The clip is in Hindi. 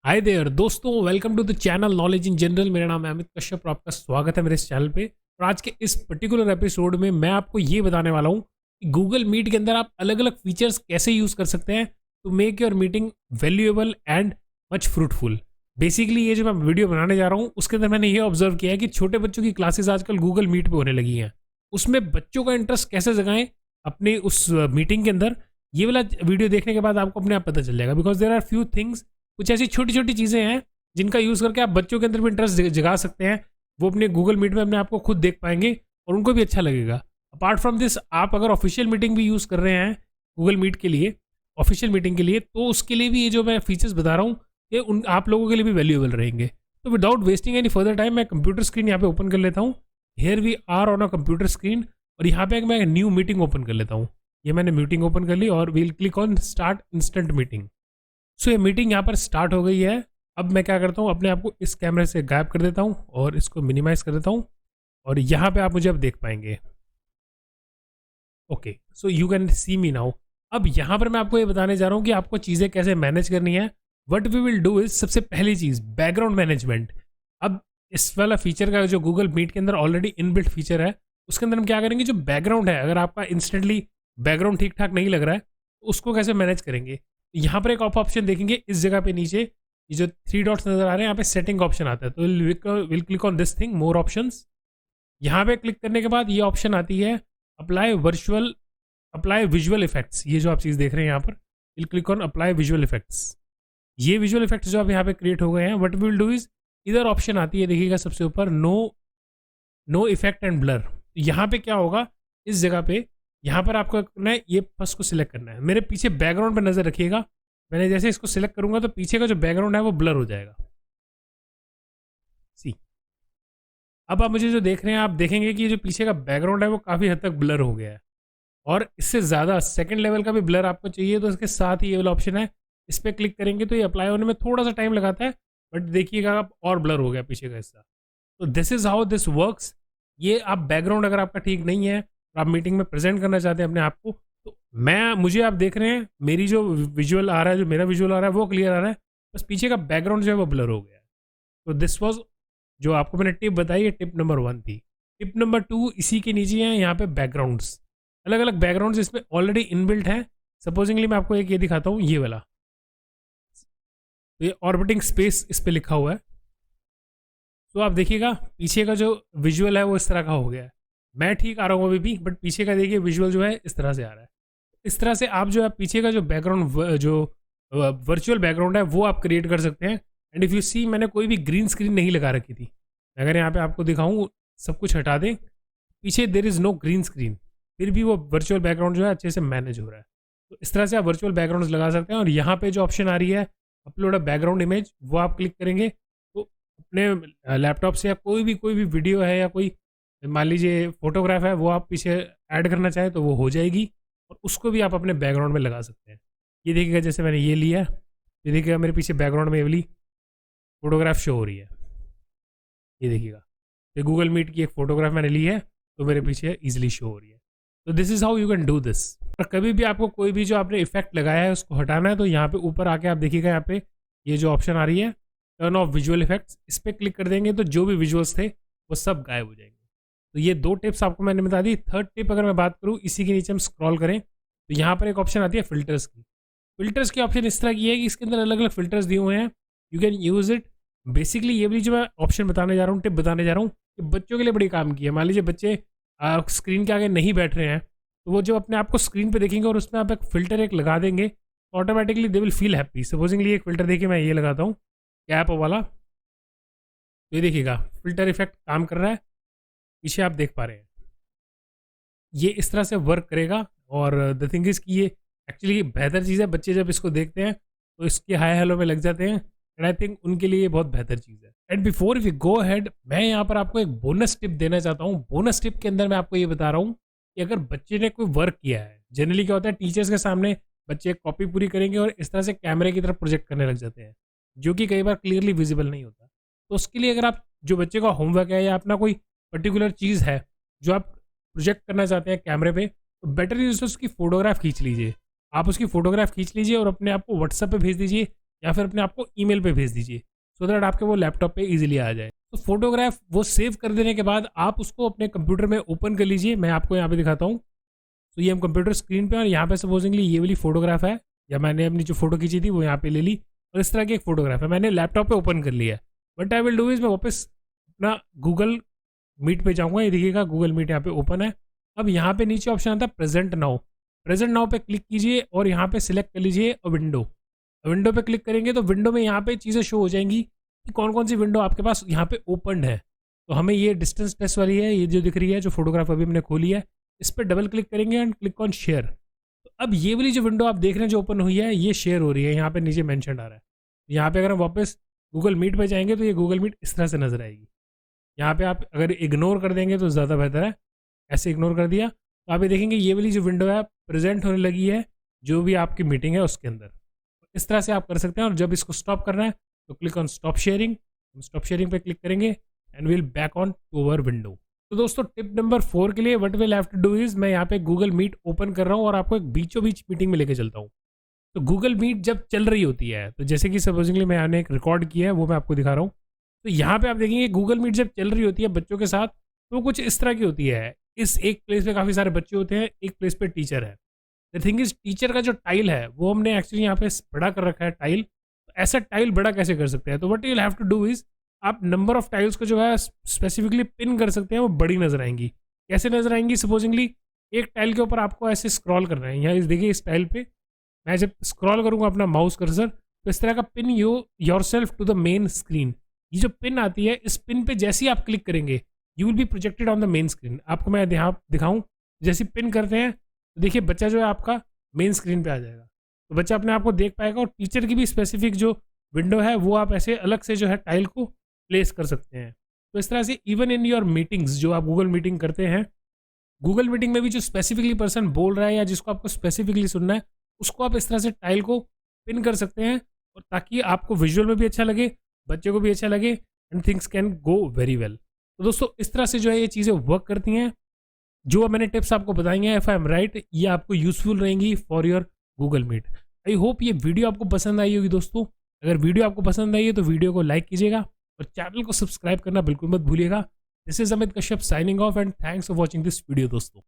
हाय देयर दोस्तों, welcome to the channel knowledge in general. मेरा नाम है अमित कश्यप और आपका स्वागत है मेरे इस चैनल पे। और आज के इस पर्टिकुलर एपिसोड में मैं आपको ये बताने वाला हूँ कि गूगल मीट के अंदर आप अलग अलग फीचर्स कैसे यूज़ कर सकते हैं to make your meeting valuable and much fruitful. Basically ये जो मैं वीडियो बनाने जा रहा हूँ उसके अंदर मैंने ये ऑब्जर्व किया है कि छोटे बच्चों की क्लासेस आजकल गूगल मीट पे होने लगी हैं। उसमें बच्चों का इंटरेस्ट कैसे जगाएं अपने उस मीटिंग के अंदर, ये वाला वीडियो देखने के बाद आपको अपने आप पता चल जाएगा। Because there are few things, कुछ ऐसी छोटी छोटी चीज़ें हैं जिनका यूज़ करके आप बच्चों के अंदर भी इंटरेस्ट जगा सकते हैं। वो अपने गूगल मीट में अपने आप को खुद देख पाएंगे और उनको भी अच्छा लगेगा। अपार्ट फ्रॉम दिस, आप अगर ऑफिशियल मीटिंग भी यूज़ कर रहे हैं गूगल मीट के लिए, ऑफिशियल मीटिंग के लिए, तो उसके लिए भी ये जो मैं फीचर्स बता रहा हूँ ये उन आप लोगों के लिए भी वैल्यूएबल रहेंगे। तो without wasting any further time मैं कंप्यूटर स्क्रीन यहाँ पे ओपन कर लेता हूँ। Here we are on a computer screen और यहाँ पे मैं न्यू मीटिंग ओपन कर लेता हूँ। ये मैंने मीटिंग ओपन कर ली और we'll click on start instant meeting. So ये मीटिंग यहाँ पर स्टार्ट हो गई है। अब मैं क्या करता हूँ, अपने आप को इस कैमरे से गायब कर देता हूँ और इसको मिनिमाइज कर देता हूँ और यहाँ पे आप मुझे अब देख पाएंगे। Okay, so you can see me now. अब यहाँ पर मैं आपको ये बताने जा रहा हूँ कि आपको चीज़ें कैसे मैनेज करनी है। What we will do is, सबसे पहली चीज़ बैकग्राउंड मैनेजमेंट। अब इस वाला फीचर का जो गूगल मीट के अंदर ऑलरेडी इनबिल्ट फीचर है उसके अंदर हम क्या करेंगे, जो बैकग्राउंड है, अगर आपका इंस्टेंटली बैकग्राउंड ठीक ठाक नहीं लग रहा है तो उसको कैसे मैनेज करेंगे। यहाँ पर एक ऑप्शन देखेंगे इस जगह पे नीचे, ये जो 3 डॉट्स नजर आ रहे हैं यहाँ पे सेटिंग ऑप्शन आता है। तो will click on this thing, more options. यहाँ पे क्लिक करने के बाद ये ऑप्शन आती है अप्लाई विजुअल इफेक्ट्स। ये जो आप चीज़ देख रहे हैं यहाँ पर, will click on apply visual effects. ये विजुअल इफेक्ट्स जो आप यहाँ पे क्रिएट हो गए हैं, वट विल डू इज, इधर ऑप्शन आती है, देखिएगा सबसे ऊपर, नो इफेक्ट एंड ब्लर। यहाँ पे क्या होगा, इस जगह पे यहाँ पर आपको करना है, ये फर्स्ट को सिलेक्ट करना है। मेरे पीछे बैकग्राउंड पर नजर रखिएगा, मैंने जैसे इसको सिलेक्ट करूंगा तो पीछे का जो बैकग्राउंड है वो ब्लर हो जाएगा। सी, अब आप मुझे जो देख रहे हैं, आप देखेंगे कि जो पीछे का बैकग्राउंड है वो काफ़ी हद तक ब्लर हो गया है और इससे ज़्यादा सेकंड लेवल का भी ब्लर आपको चाहिए तो इसके साथ ही ये वाला ऑप्शन है, इस पर क्लिक करेंगे तो ये अप्लाई होने में थोड़ा सा टाइम लगाता है, बट देखिएगा आप और ब्लर हो गया पीछे का हिस्सा। तो this is how this works. ये आप बैकग्राउंड अगर आपका ठीक नहीं है और आप मीटिंग में प्रेजेंट करना चाहते हैं अपने आप को, तो मुझे आप देख रहे हैं, मेरी जो विजुअल आ रहा है, जो मेरा विजुअल आ रहा है वो क्लियर आ रहा है, बस पीछे का बैकग्राउंड जो है वो ब्लर हो गया है। तो दिस वॉज, जो आपको मैंने टिप बताई है, टिप नंबर 1 थी। टिप नंबर 2 इसी के नीचे है, यहाँ पे बैकग्राउंड्स, अलग अलग बैकग्राउंड्स इसमें ऑलरेडी इनबिल्ट हैं। सपोजिंगली मैं आपको एक ये दिखाता हूँ, ये वाला, तो ये ऑर्बिटिंग स्पेस इस पर लिखा हुआ है। तो आप देखिएगा पीछे का जो विजुअल है वो इस तरह का हो गया है। मैं ठीक आ रहा हूँ अभी भी, बट पीछे का देखिए विजुअल जो है इस तरह से आ रहा है। इस तरह से आप जो है पीछे का जो बैकग्राउंड, जो वर्चुअल बैकग्राउंड है वो आप क्रिएट कर सकते हैं। एंड इफ़ यू सी, मैंने कोई भी ग्रीन स्क्रीन नहीं लगा रखी थी। अगर यहाँ पे आपको दिखाऊँ, सब कुछ हटा दें, पीछे there is no green screen, फिर भी वो वर्चुअल बैकग्राउंड जो है अच्छे से मैनेज हो रहा है। तो इस तरह से आप वर्चुअल बैकग्राउंड लगा सकते हैं। और यहाँ पे जो ऑप्शन आ रही है अपलोड अ बैकग्राउंड इमेज, वो आप क्लिक करेंगे तो अपने लैपटॉप से या कोई भी वीडियो है या कोई मान लीजिए फोटोग्राफ है, वो आप पीछे ऐड करना चाहें तो वो हो जाएगी और उसको भी आप अपने बैकग्राउंड में लगा सकते हैं। ये देखिएगा, जैसे मैंने ये लिया, ये देखिएगा मेरे पीछे बैकग्राउंड में ये वाली फोटोग्राफ शो हो रही है। ये देखिएगा, ये गूगल मीट की एक फोटोग्राफ मैंने ली है तो मेरे पीछे ईजिली शो हो रही है। तो this is how you can do this. और कभी भी आपको कोई भी जो आपने इफेक्ट लगाया है उसको हटाना है तो यहाँ पे ऊपर आके आप देखिएगा, यहाँ पे ये जो ऑप्शन आ रही है टर्न ऑफ विजुअल इफेक्ट्स, इस पर क्लिक कर देंगे तो जो भी विजुअल्स थे वो सब गायब हो जाएंगे। तो ये 2 टिप्स आपको मैंने बता दी। थर्ड टिप अगर मैं बात करूँ, इसी के नीचे हम स्क्रॉल करें तो यहाँ पर एक ऑप्शन आती है फिल्टर्स की। फिल्टर्स की ऑप्शन इस तरह की है कि इसके अंदर अलग अलग फिल्टर्स दिए हुए हैं, you can use it. Basically ये भी जो मैं ऑप्शन बताने जा रहा हूँ, टिप बताने जा रहा हूँ, कि बच्चों के लिए बड़ी काम की है। मान लीजिए बच्चे स्क्रीन के आगे नहीं बैठ रहे हैं तो वो जो अपने आप को स्क्रीन पे देखेंगे और उसमें आप एक फ़िल्टर एक लगा देंगे, automatically they will feel happy. Supposedly एक फ़िल्टर देखिए, मैं ये लगाता हूँ कैप वाला, तो ये देखिएगा फ़िल्टर इफेक्ट काम कर रहा है, पीछे आप देख पा रहे हैं ये इस तरह से वर्क करेगा। और द थिंग इज़ कि ये एक्चुअली बेहतर चीज़ है, बच्चे जब इसको देखते हैं तो इसके हाई हेलो में लग जाते हैं। एंड आई थिंक उनके लिए ये बहुत बेहतर चीज़ है। And before we go head, मैं यहाँ पर आपको एक बोनस टिप देना चाहता हूँ। बोनस टिप के अंदर मैं आपको ये बता रहा हूँ कि अगर बच्चे ने कोई वर्क किया है, जनरली क्या होता है, टीचर्स के सामने बच्चे कॉपी पूरी करेंगे और इस तरह से कैमरे की तरफ प्रोजेक्ट करने लग जाते हैं, जो कि कई बार क्लियरली विजिबल नहीं होता। तो उसके लिए अगर आप जो बच्चे का होमवर्क है या अपना कोई पर्टिकुलर चीज़ है जो आप प्रोजेक्ट करना चाहते हैं कैमरे पे, तो बेटर यूज उसकी फ़ोटोग्राफ खींच लीजिए। आप उसकी फ़ोटोग्राफ खींच लीजिए और अपने आप को व्हाट्सएप पे भेज दीजिए या फिर अपने आप को ईमेल पे भेज दीजिए, सो दैट आपके वो लैपटॉप पे इजीली आ जाए। तो फोटोग्राफ वो सेव कर देने के बाद आप उसको अपने कंप्यूटर में ओपन कर लीजिए। मैं आपको यहाँ पे दिखाता हूँ। तो ये हम कंप्यूटर स्क्रीन पे और यहाँ पे सपोजिंगली ये वाली फोटोग्राफ है, या मैंने अपनी जो फोटो खींची थी वो यहाँ पे ले ली, और इस तरह की एक फोटोग्राफ है मैंने लैपटॉप पे ओपन कर लिया है। But I will do is मैं वापस अपना गूगल मीट पे जाऊँगा। ये देखिएगा गूगल मीट यहाँ पे ओपन है। अब यहाँ पे नीचे ऑप्शन आता है प्रेजेंट नाउ। प्रेजेंट नाउ पे क्लिक कीजिए और यहाँ पे सिलेक्ट कर लीजिए विंडो। विंडो पे क्लिक करेंगे तो विंडो में यहाँ पे चीज़ें शो हो जाएंगी कि कौन कौन सी विंडो आपके पास यहाँ पे ओपन है। तो हमें ये डिस्टेंस टेस्ट वाली है, ये जो दिख रही है, जो फोटोग्राफ अभी हमने खोली है, इस पर डबल क्लिक करेंगे एंड क्लिक ऑन शेयर। तो अब ये वाली जो विंडो आप देख रहे हैं जो ओपन हुई है, ये शेयर हो रही है, यहाँ पे नीचे मेंशन आ रहा है। यहाँ पे अगर हम वापस गूगल मीट पे जाएंगे तो ये गूगल मीट इस तरह से नजर आएगी। यहाँ पे आप अगर इग्नोर कर देंगे तो ज़्यादा बेहतर है। ऐसे इग्नोर कर दिया तो आप ये देखेंगे ये वाली जो विंडो है प्रेजेंट होने लगी है जो भी आपकी मीटिंग है उसके अंदर। इस तरह से आप कर सकते हैं। और जब इसको स्टॉप करना है तो क्लिक ऑन स्टॉप शेयरिंग। हम स्टॉप शेयरिंग पे क्लिक करेंगे and will back on to our window. तो दोस्तों टिप नंबर 4 के लिए what will have to do is, मैं यहाँ पे गूगल मीट ओपन कर रहा हूँ और आपको एक बीचों बीच मीटिंग में लेके चलता हूँ। तो गूगल मीट जब चल रही होती है, तो जैसे कि सपोजिंगली मैंने एक रिकॉर्ड किया है वो मैं आपको दिखा रहा हूँ। तो यहाँ पे आप देखेंगे गूगल मीट जब चल रही होती है बच्चों के साथ, तो कुछ इस तरह की होती है। इस एक प्लेस पे काफ़ी सारे बच्चे होते हैं, एक प्लेस पे टीचर है। द थिंग इज टीचर का जो टाइल है वो हमने एक्चुअली यहाँ पे बड़ा कर रखा है टाइल। तो ऐसा टाइल बड़ा कैसे कर सकते हैं, तो what you will have to do is आप नंबर ऑफ टाइल्स को जो है स्पेसिफिकली पिन कर सकते हैं, वो बड़ी नजर आएंगी। कैसे नजर आएंगी, सपोजिंगली एक टाइल के ऊपर आपको ऐसे स्क्रॉल करना है। यहाँ देखिए इस टाइल पे मैं जब स्क्रॉल करूँगा अपना माउस कर्सर, तो इस तरह का pin yourself to the main screen. ये जो पिन आती है, इस पिन पे जैसे ही आप क्लिक करेंगे you will be projected on the main screen. आपको मैं यहाँ दिखाऊँ, जैसे पिन करते हैं तो देखिए बच्चा जो है आपका मेन स्क्रीन पे आ जाएगा। तो बच्चा अपने आप को देख पाएगा। और टीचर की भी स्पेसिफिक जो विंडो है वो आप ऐसे अलग से जो है टाइल को प्लेस कर सकते हैं। तो इस तरह से इवन इन योर मीटिंग्स, जो आप गूगल मीटिंग करते हैं, गूगल मीटिंग में भी जो स्पेसिफिकली पर्सन बोल रहा है या जिसको आपको स्पेसिफिकली सुनना है, उसको आप इस तरह से टाइल को पिन कर सकते हैं, और ताकि आपको विजुअल में भी अच्छा लगे, बच्चे को भी अच्छा लगे, and things can go very well. तो दोस्तों इस तरह से जो है ये चीज़ें वर्क करती हैं। जो मैंने टिप्स आपको बताई हैं, इफ आई एम राइट, ये आपको यूजफुल रहेंगी for your Google Meet. I hope ये वीडियो आपको पसंद आई होगी दोस्तों। अगर वीडियो आपको पसंद आई है तो वीडियो को लाइक कीजिएगा और चैनल को सब्सक्राइब करना बिल्कुल मत भूलिएगा। This is Amit Kashyap signing off and thanks for watching this video दोस्तों।